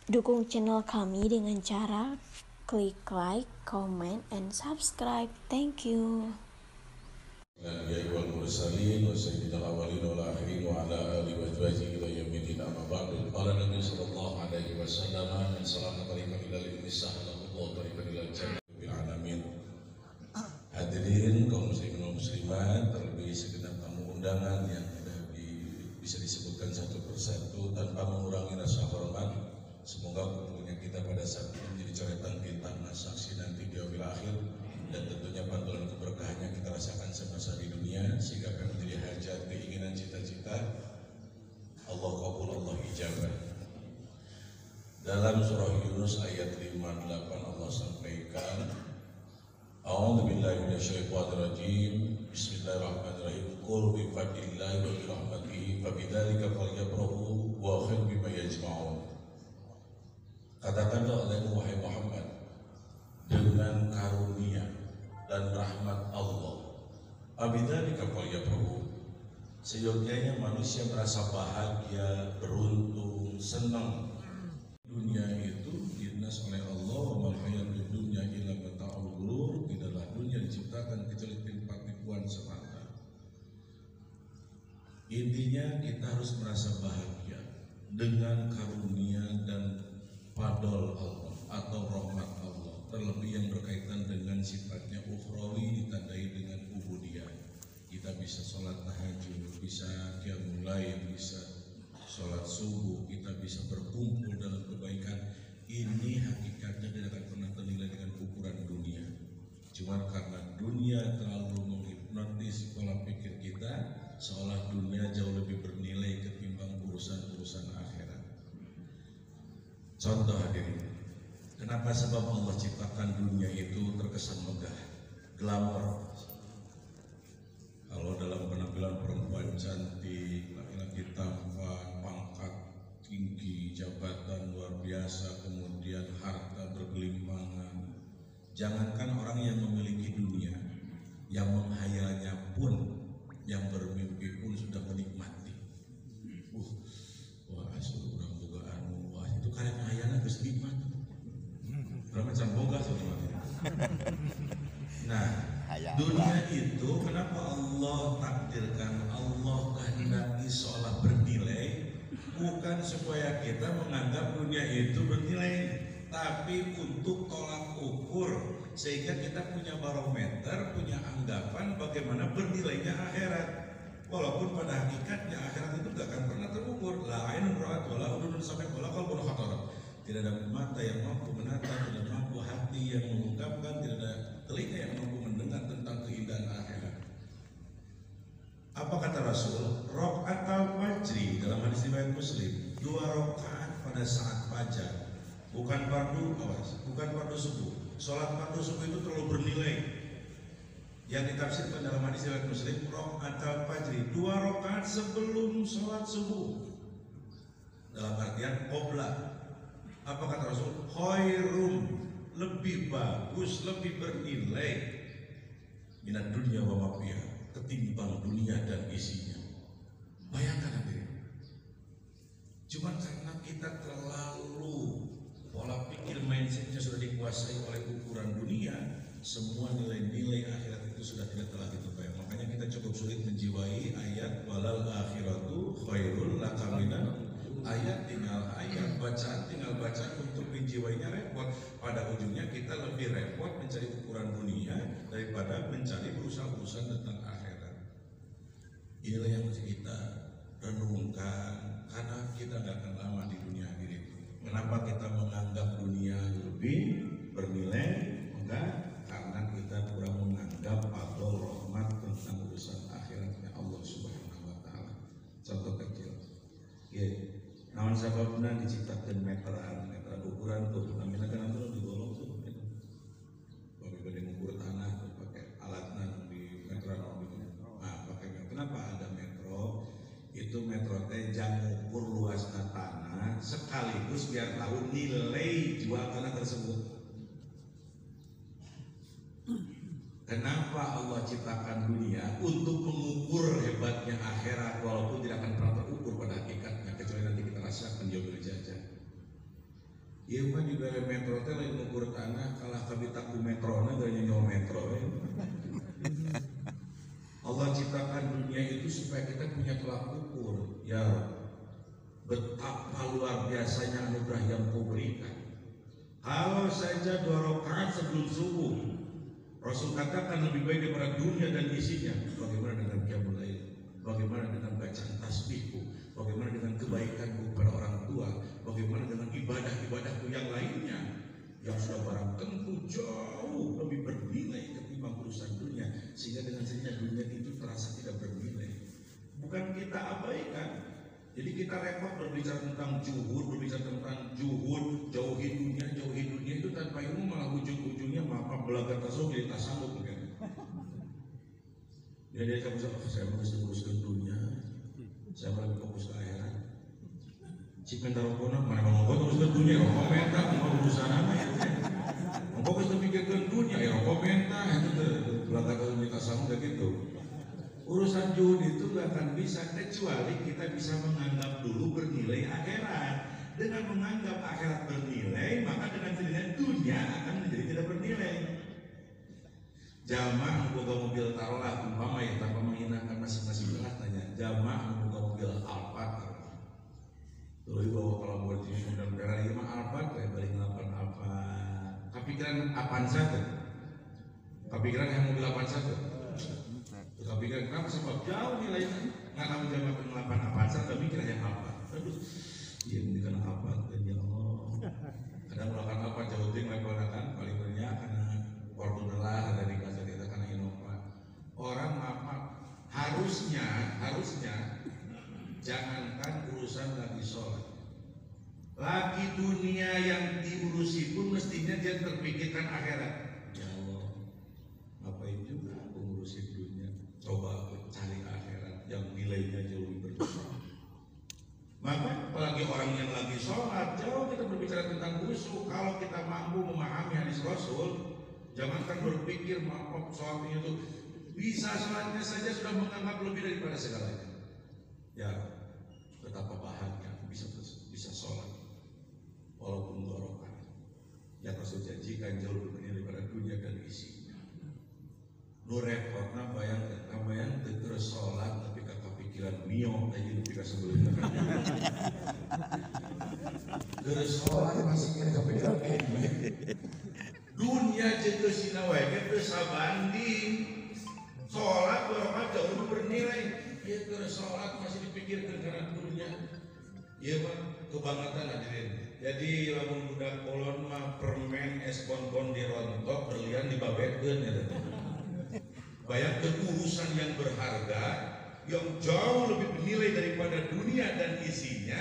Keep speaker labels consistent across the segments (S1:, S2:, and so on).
S1: Dukung channel kami dengan cara klik like, comment, and subscribe. Thank you.
S2: الأنبياء والمرسلين وسيدنا الأولين والآخرين وعلى آله وأزواجه إلى يوم الدين أما بعد. قال النبي صلى الله عليه وسلم من سلك طريقا إلى العلم سهل الله طريقا إلى الجنة بالعالمين. Hadirin kaum muslimin dan muslimat, terlebih segenap tamu undangan yang bisa disebutkan satu persatu tanpa mengurangi rasa hormat. Semoga kumpulnya kita pada saat ini menjadi coretan kita saksi nanti di yaumil akhir, dan tentunya pantulan keberkahannya kita rasakan semasa di dunia sehingga akan menjadi hajat, keinginan, cita-cita Allah kabul, Allah ijabah. Dalam surah Yunus ayat 58 Allah sampaikan, A'udzu billahi minasyaitonir rajim. Bismillahirrahmanirrahim. Qul bi fadlillahi wa bi rahmatihi fa bidzalika falyafrahu wa khairun mimma yajma'un. Katakanlah oleh wahai Muhammad, dengan karunia dan rahmat Allah, abidzalika falyafrahu, seyogianya manusia merasa bahagia, beruntung, senang. Dunia itu dinas oleh Allah, wa mal hayatud dunya illa mata'ul ghurur. Tidaklah dunia diciptakan kecuali tempat tipuan semata. Intinya kita harus merasa bahagia dengan karunia dan fadl Allah atau rahmat Allah, terlebih yang berkaitan dengan sifatnya ukhrawi ditandai dengan ubudiyah. Kita bisa sholat tahajud, bisa qiyamul lail, bisa sholat subuh, kita bisa berkumpul dalam kebaikan. Ini hakikatnya tidak akan pernah ternilai dengan ukuran dunia. Cuma karena dunia terlalu menghipnotis pola pikir kita, seolah dunia jauh lebih bernilai ketimbang urusan-urusan akhirat. Contoh hadirin, kenapa sebab Allah ciptakan dunia itu terkesan megah, glamor. Kalau dalam penampilan perempuan cantik, laki-laki tampan, pangkat tinggi, jabatan luar biasa, kemudian harta bergelimpangan. Jangankan orang yang memiliki dunia, yang menghayalnya pun, yang bermimpi pun sudah menikmati. Wah, asal orang boga anu, wah itu karek hayalna geus nikmat. Urang macam boga soalnya. Nah, dunia itu kenapa Allah takdirkan, Allah kehendaki seolah bernilai, bukan supaya kita menganggap dunia itu bernilai, tapi untuk tolak ukur sehingga kita punya barometer, punya anggapan bagaimana bernilainya akhirat. Walaupun pada hakikatnya akhirat itu gak akan pernah terukur. La ainun ra'at wala udhunun sami'at wala qalbun khatara. Tidak ada mata yang mampu menatap, tidak mampu hati yang mengungkapkan, tidak ada telinga yang mampu mendengar tentang keindahan akhirat. Apa kata Rasul? Rakaat fajri dalam hadis riwayat Muslim, 2 rakaat pada saat fajar, bukan fardu awas, bukan fardu subuh. Salat fardu subuh itu terlalu bernilai. Yang ditafsirkan dalam hadis riwayat Muslim, rakaat fajri, 2 rakaat sebelum salat subuh. Dalam artian qobla. Apa kata Rasul? Khairum, lebih bagus, lebih bernilai minat dunia wa ma fiha, ketimbang dunia dan isinya. Bayangkan hadirin. Cuma karena kita terlalu pola pikir mindsetnya sudah dikuasai oleh ukuran dunia, semua nilai-nilai akhirat itu sudah tidak lagi terbayang. Makanya kita cukup sulit menjiwai ayat walal akhiratu khairul laka minal ayat, tinggal ayat, bacaan tinggal bacaan, untuk menjiwainya repot. Pada ujungnya kita lebih repot mencari ukuran dunia daripada mencari urusan-urusan tentang akhirat. Inilah yang mesti kita renungkan, karena kita nggak akan lama di dunia ini. Kenapa kita menganggap dunia lebih bernilai? Enggak, karena kita kurang menganggap fadl rahmat tentang urusan akhiratnya Allah Subhanahu wa taala. Contoh kecil. Namun sebabnya diciptakan meteran ukuran tuh, namanya kan itu digolong tuh. Bagi bagi mengukur tanah tuh pakai alatnya di meteran gitu. Nah, pakai metro. Kenapa ada metro? Itu metro teh jang ukur luas tanah sekaligus biar tahu nilai jual tanah tersebut. Kenapa Allah ciptakan dunia? Untuk mengukur hebatnya akhirat, walaupun tidak akan pernah terukur pada hakikatnya, kecuali nanti kita rasakan dia berjajah. tolak ukur. Ya betapa luar biasanya anugerah yang Kau berikan. Kalau saja 2 rakaat sebelum subuh Rasul katakan lebih baik daripada dunia dan isinya. Bagaimana dengan qiyamul lail? Bagaimana dengan bacaan tasbihku? Bagaimana dengan kebaikanku kepada orang tua? Bagaimana dengan ibadah-ibadahku yang lainnya yang sudah barang tentu jauh lebih bernilai ketimbang urusan dunia, sehingga dengan sendirinya dunia itu terasa tidak bernilai. Bukan kita abaikan. Jadi kita repot berbicara tentang juhud, jauhi dunia itu tanpa ilmu, malah ujung-ujungnya maaf belaga tasawuf jadi tak sanggup kan. Jadi kamu saya mau uruskan dunia, saya mau lebih fokus ke akhirat. Si pentarokona mana mau uruskan dunia, rokok mentah, mau urusan apa ya? Mau fokus memikirkan dunia, ya rokok mentah, itu belaga tasawuf jadi tak sanggup kayak gitu. Urusan juhud itu gak akan bisa kecuali kita bisa menganggap dulu bernilai akhirat. Dengan menganggap akhirat bernilai, maka dengan sendirinya dunia akan menjadi tidak bernilai. Jamaah membuka mobil taruhlah umpama ya, tanpa menghinakan masing-masing belah tanya. Jamaah membuka mobil Alphard taruhlah. Lalu bawa kalau buat di mudah Ferrari mah Alphard kayak balik ngelapan Alphard. Kepikiran apaan satu? Kepikiran yang mobil apaan satu? Kepikiran kenapa sebab jauh nilainya. Nggak kamu jamaah ngelapan apaan satu, tapi kira yang apa? Aduh, iya mendikan apa? Dan ya Allah. Kadang melakukan apa jauh tinggi melakukan paling banyak karena Fortuner lah dari kasar kita karena Innova. Orang maaf harusnya jangankan urusan lagi sholat, lagi dunia yang diurusi pun mestinya dia terpikirkan akhirat. Ya Allah, ngapain juga aku ngurusin dunia? Coba cari akhirat yang nilainya jauh lebih berlimpah. Maka apalagi orang yang lagi sholat, jauh kita berbicara tentang khusyuk. Kalau kita mampu memahami hadis Rasul, jangankan berpikir maaf sholatnya itu bisa sholatnya saja sudah menganggap lebih daripada segalanya. Ya, betapa bahagia bisa sholat walaupun 2 rakaat. Yang Rasul janjikan jauh lebih banyak daripada dunia dan isinya. Nu repotna bayang terus sholat tapi kakak pikiran mio aja ketika sebelumnya. Terus sholat masih kira kepikiran dunia jeung sina wae teu sabanding. Salat 2 rakaat jauh lebih bernilai. Ieu keur salat masih dipikirkeun karena dunia. Ieu mah kebangetan hadirin. Jadi lamun budak kolon mah permen es bonbon dirontok berlian dibabetkeun ya. Bayangkan urusan yang berharga yang jauh lebih bernilai daripada dunia dan isinya,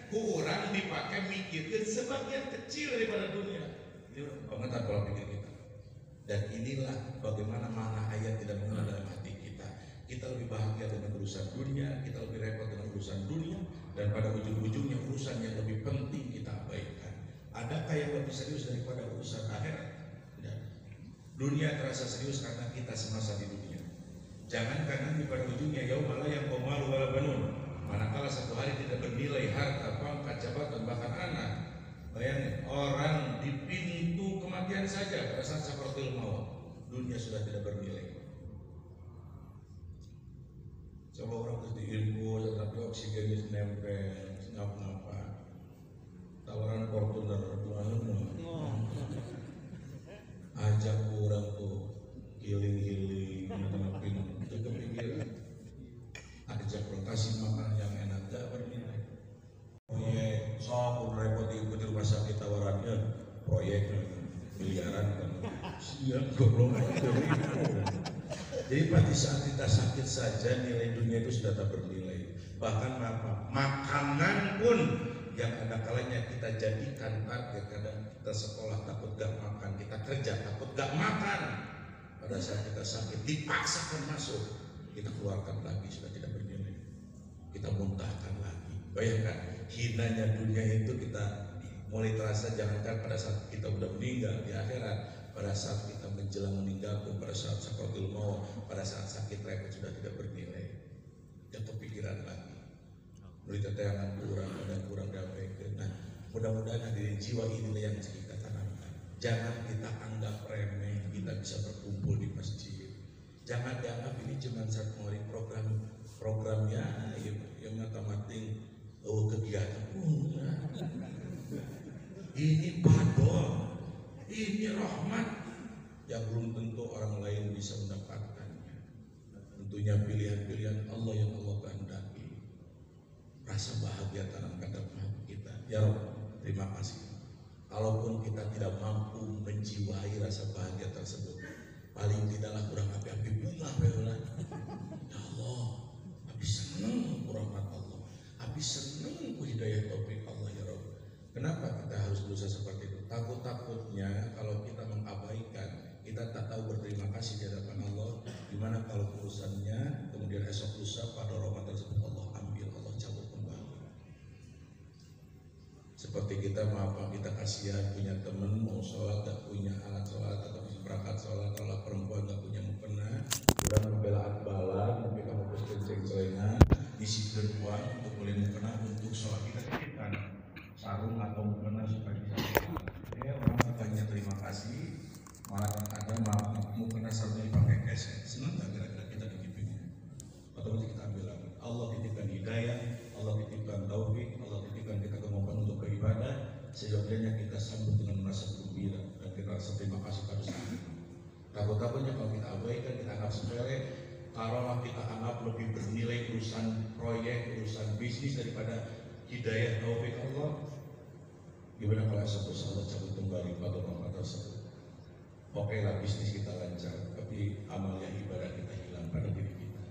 S2: kurang dipakai mikirkan sebagian kecil daripada dunia. Ini banget pola pikir kita. Dan inilah bagaimana mana ayat tidak mengenal dalam hati kita. Kita lebih bahagia dengan urusan dunia, kita lebih repot dengan urusan dunia, dan pada ujung-ujungnya urusan yang lebih penting kita abaikan. Adakah yang lebih serius daripada urusan akhirat? Tidak. Dunia terasa serius karena kita semasa di dunia. Jangan karena di pada ujungnya yaumala yang komalu wala banun. Manakala satu hari tidak bernilai harta, pangkat, jabatan, bahkan anak. Bayangin, orang di pintu kematian saja pada saat sakaratul maut, dunia sudah tidak bernilai. Coba orang terus diinfus, tapi oksigennya nempel, ngapa-ngapa. Tawaran Fortuner, ajak orang tuh healing, ngapin, itu kepikiran. Ajak lokasi makan yang enak, gak bernilai. Proyek, sok repot diikuti rumah sakit tawarannya, proyek miliaran kan. Siap goblok. Jadi pada saat kita sakit saja nilai dunia itu sudah tak bernilai. Bahkan makanan pun yang ada kalanya kita jadikan target. Kadang kita sekolah takut gak makan, kita kerja takut gak makan. Pada saat kita sakit dipaksakan masuk, kita keluarkan lagi sudah tidak bernilai. Kita muntahkan lagi. Bayangkan hinanya dunia itu kita mulai terasa, jangankan pada saat kita udah meninggal di akhirat. Pada saat kita menjelang meninggal pun, pada saat sakaratul maut, pada saat sakit repot sudah tidak bernilai. Yang kepikiran lagi. Berita tayangan kurang damai. Nah, mudah-mudahan hadirin jiwa inilah yang kita tanamkan. Jangan kita anggap remeh kita bisa berkumpul di masjid. Jangan dianggap ini cuma satu hari program programnya yang matematik kegiatan ini padol, ini rahmat yang belum tentu orang lain bisa mendapatkannya. Tentunya pilihan-pilihan Allah yang Allah kehendaki. Rasa bahagia tanamkan dalam hati kita. Ya Rabb, terima kasih. Kalaupun kita tidak mampu menjiwai rasa bahagia tersebut, paling tidaklah kurang api-api bunga ya Allah. Abi senang rahmat Allah. Abi senang hidayah taufik Allah ya Rabb. Kenapa kita harus berusaha seperti itu? Takut-takutnya kalau kita mengabaikan, kita tak tahu berterima kasih di hadapan Allah. Gimana kalau urusannya kemudian esok lusa pada rahmat tersebut Allah ambil, Allah cabut kembali. Seperti kita kita kasihan punya teman mau sholat tak punya alat sholat atau perangkat sholat, kalau perempuan tak punya mukena, kurang membela balan, tapi kamu harus kencing celengan, disipkan uang untuk beli mukena untuk sholat. Kita titipkan sarung atau mukena supaya bisa sholat. Ya orang katanya terima kasih, malah ada mukena sarungnya dipakai keset. Senang tak kira-kira kita dititipinnya? Atau kita ambil lagi. Allah titipkan hidayah, Allah titipkan taufik, Allah titipkan kita kemampuan untuk beribadah. Seyogyanya kita sambut dengan merasa gembira dan kita rasa terima kasih pada saat itu. Takut-takutnya kalau kita abaikan, kita anggap sepele, kalau kita anggap lebih bernilai urusan proyek, urusan bisnis daripada hidayah taufik Allah. Gimana kalau satu Allah cabut kembali pada rahmat tersebut? Okeylah bisnis kita lancar, tapi amalnya ibadah kita hilang pada diri kita.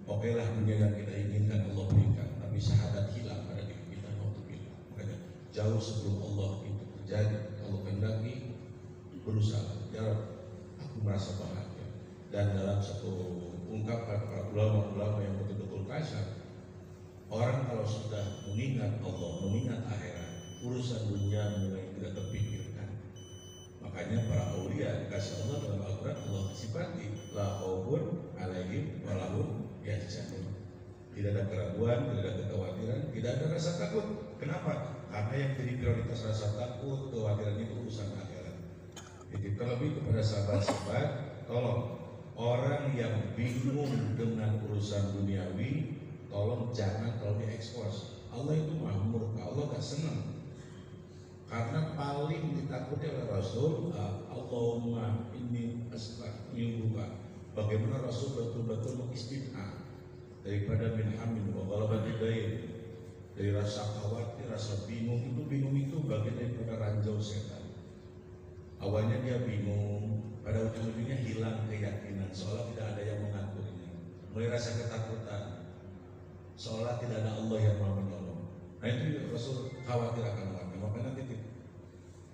S2: Okeylah dunia yang kita inginkan Allah berikan, tapi syahadat hilang pada diri kita waktu bilang. Makanya jauh sebelum Allah itu terjadi, Allah kehendaki berusaha. Ya Rabb, aku merasa bahagia. Dan dalam satu ungkapan para ulama-ulama yang betul-betul kasar, orang kalau sudah mengingat Allah, mengingat akhirat, urusan dunia mulai tidak terpikirkan. Makanya para aulia dikasih Allah dalam Al-Quran, Allah sifati la khaufun alaihim wa lahum yahzanun. Tidak ada keraguan, tidak ada kekhawatiran, tidak ada rasa takut. Kenapa? Karena yang jadi prioritas rasa takut, kekhawatiran itu urusan akhirat. Jadi terlebih kepada sahabat-sahabat, tolong orang yang bingung dengan urusan duniawi, tolong jangan terlalu diekspos. Allah itu maha murka, Allah gak senang. Karena paling ditakuti oleh Rasul, Allahumma inni astaghfiruka. Bagaimana Rasul betul-betul mengistinah daripada min hamil wa ghalabati dain, dari rasa khawatir, rasa bingung itu bagian daripada ranjau setan. Awalnya dia bingung, pada ujung-ujungnya hilang keyakinan, seolah tidak ada yang mengaturnya. Mulai rasa ketakutan, seolah tidak ada Allah yang mau menolong. Nah itu Rasul khawatir akan warga. Makanya titip,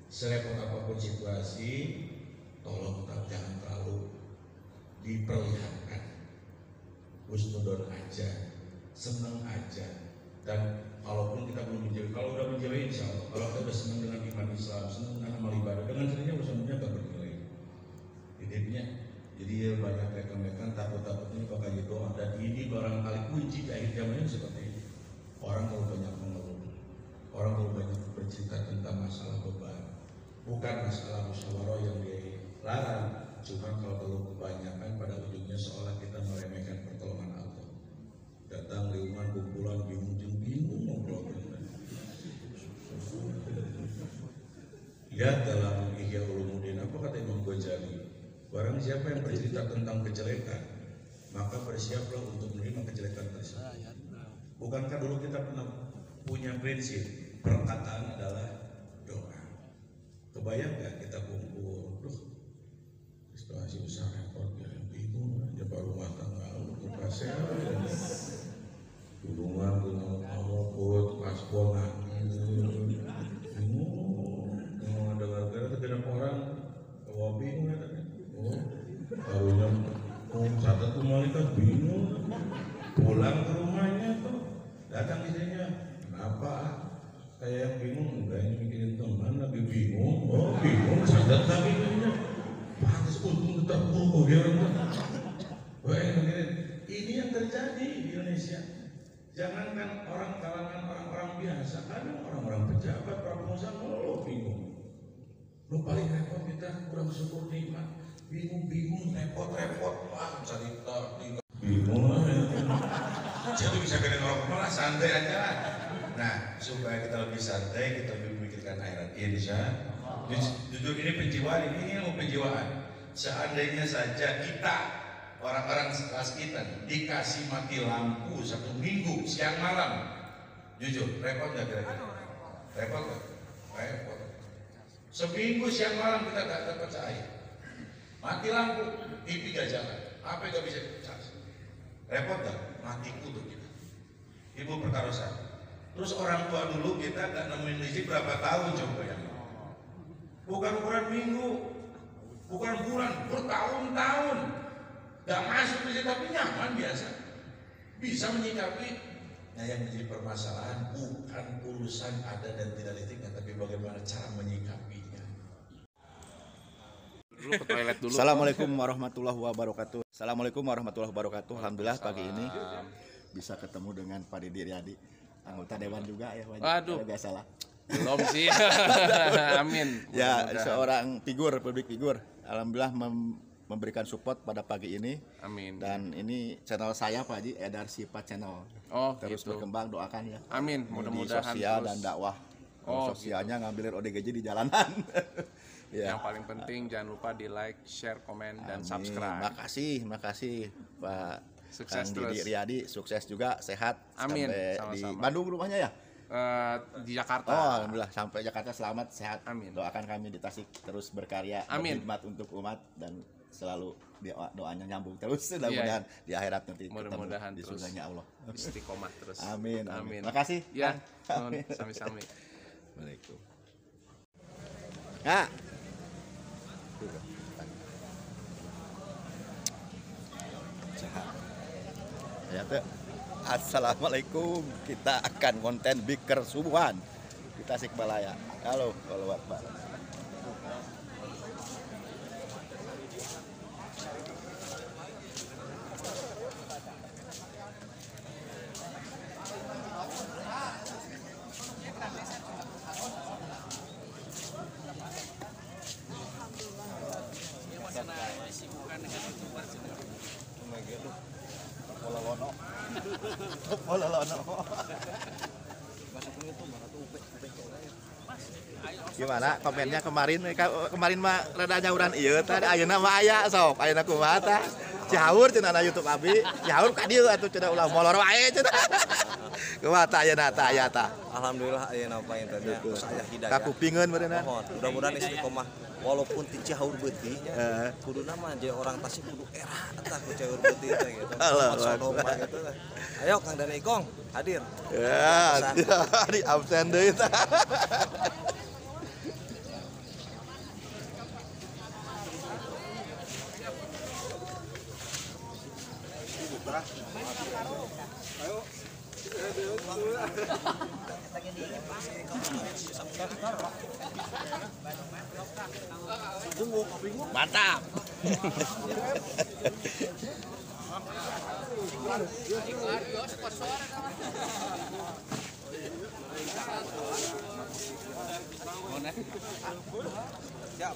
S2: serepot apapun situasi, tolong jangan terlalu diperlihatkan. Husnudon aja, senang aja. Dan kalaupun kita belum menjauhi, kalau udah menjauhi insya Allah, kalau kita udah senang dengan iman Islam, senang dengan amal ibadah, dengan sendirinya urusannya gak bernilai. Titipnya, jadi banyak rekan-rekan takut-takutnya pakai doa. Dan ini barangkali kunci di akhir zaman ini seperti ini. Orang kalau banyak mengeluh, orang kalau banyak bercerita tentang masalah beban, bukan masalah musyawarah yang dilarang, cuma kalau terlalu kebanyakan pada ujungnya seolah kita meremehkan pertolongan Allah. Datang lingkungan kumpulan bingung ngobrol. Lihat dalam Ihya Ulumuddin, apa kata Imam Ghazali? Barang siapa yang bercerita tentang kejelekan, maka bersiaplah untuk menerima kejelekan tersebut. Bukankah dulu kita pernah punya prinsip perkataan adalah doa? Kebayang gak kita kumpul, situasi usaha repot ya, bingung aja baru rumah tangga untuk pasir, hubungan dengan kamu put, paspor nangis, bingung, ada gara-gara tergenap orang, kamu bingung ya tadi, barunya, satu tuh malaikat bingung, pulang ke rumahnya tuh. Datang istrinya, kenapa? Kayak yang bingung, enggak ini mikirin teman lagi bingung. Oh bingung, sadar lagi istrinya. Pantes untung tetap buruk dia orang. Wah ini yang terjadi di Indonesia. Jangankan orang kalangan orang-orang biasa, kadang orang-orang pejabat, para pengusaha, lo bingung. Lo paling repot kita kurang syukur nikmat. Bingung, repot, wah cerita bingung lah. tuh bisa kena ngerokok malah santai aja. Nah, supaya kita lebih santai, kita lebih memikirkan akhirat. Insya jujur ini penjiwaan, ini ilmu penjiwaan. Seandainya saja kita, orang-orang sekelas kita dikasih mati lampu 1 minggu siang malam, jujur repot nggak kira-kira? Repot nggak? Repot. Seminggu siang malam kita nggak dapat cahaya, mati lampu, TV gak jalan, HP gak bisa dicas. Repot nggak? Mati kutu kita. Ibu pertaruhan. Terus orang tua dulu kita nggak nemuin listrik berapa tahun coba ya? Bukan ukuran minggu, bukan bulan, bertahun-tahun. Gak masuk listrik tapi nyaman biasa. Bisa menyikapi. Nah yang menjadi permasalahan bukan urusan ada dan tidak listriknya, tapi bagaimana cara menyikapinya.
S3: Dulu ke toilet dulu.
S4: Assalamualaikum warahmatullahi wabarakatuh. Assalamualaikum warahmatullahi wabarakatuh. Alhamdulillah pagi ini bisa ketemu dengan Pak Didi Riyadi, anggota dewan juga ya.
S3: Waduh,
S4: nggak salah.
S3: Belum sih. Amin.
S4: Ya, seorang publik figur. Alhamdulillah memberikan support pada pagi ini.
S3: Amin.
S4: Dan ini channel saya Pak Haji, Edar Sipat Channel.
S3: Oh,
S4: terus
S3: gitu.
S4: berkembang, doakan ya.
S3: Amin. Mudah-mudahan
S4: di sosial
S3: terus.
S4: dan dakwah.
S3: Oh,
S4: sosialnya ngambilin ODGJ di jalanan. Ya.
S3: Yang paling penting jangan lupa di like, share, komen, dan
S4: Amin.
S3: subscribe.
S4: Makasih Pak
S3: Sukses
S4: Kang Didi
S3: terus.
S4: Riyadi, sukses juga, sehat.
S3: Amin.
S4: Sampai di
S3: Sama-sama.
S4: Bandung rumahnya ya?
S3: Di Jakarta.
S4: Oh, alhamdulillah sampai Jakarta selamat, sehat.
S3: Amin.
S4: Doakan kami di Tasik terus berkarya,
S3: Amin.
S4: berkhidmat untuk umat dan selalu doanya nyambung terus. Mudah-mudahan di akhirat nanti
S3: Mudah-mudahan
S4: ketemu di
S3: terus.
S4: surganya Allah.
S3: Istiqomah terus.
S4: Amin.
S3: Amin.
S4: Makasih.
S3: Ya,
S4: Kang. Amin.
S3: sami-sami.
S4: Assalamualaikum. Ya. Ya, tuh. Assalamualaikum. Kita akan konten biker subuhan di Tasikmalaya. Halo, kalau Pak. Gimana komennya kemarin mah rada nyauran ieu teh ayeuna mah aya sok ayeuna kumaha tah Cihaur cenah na YouTube abi Cihaur ka dieu atuh cenah ulah molor wae cenah kumaha tah ayeuna tah aya tah
S5: Alhamdulillah ayeuna pain teh terus aya hidayah
S4: kakupingeun beuneunan
S5: mohon mudah-mudahan istiqomah walaupun ti Cihaur beuti nya kuduna mah je orang Tasik kudu era eta ku Cihaur beuti teh gitu gitu ayo Kang Dani Ikong hadir
S4: ya di absen deui tah mantap.
S5: siap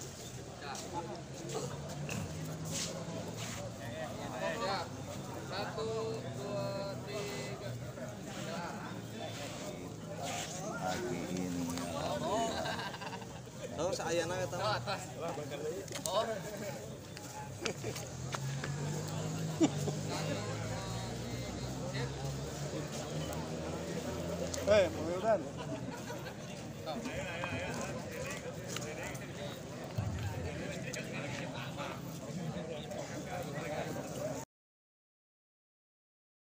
S4: Pagi ini
S5: tahu saayana eta mah
S6: Hei, Bang Wildan.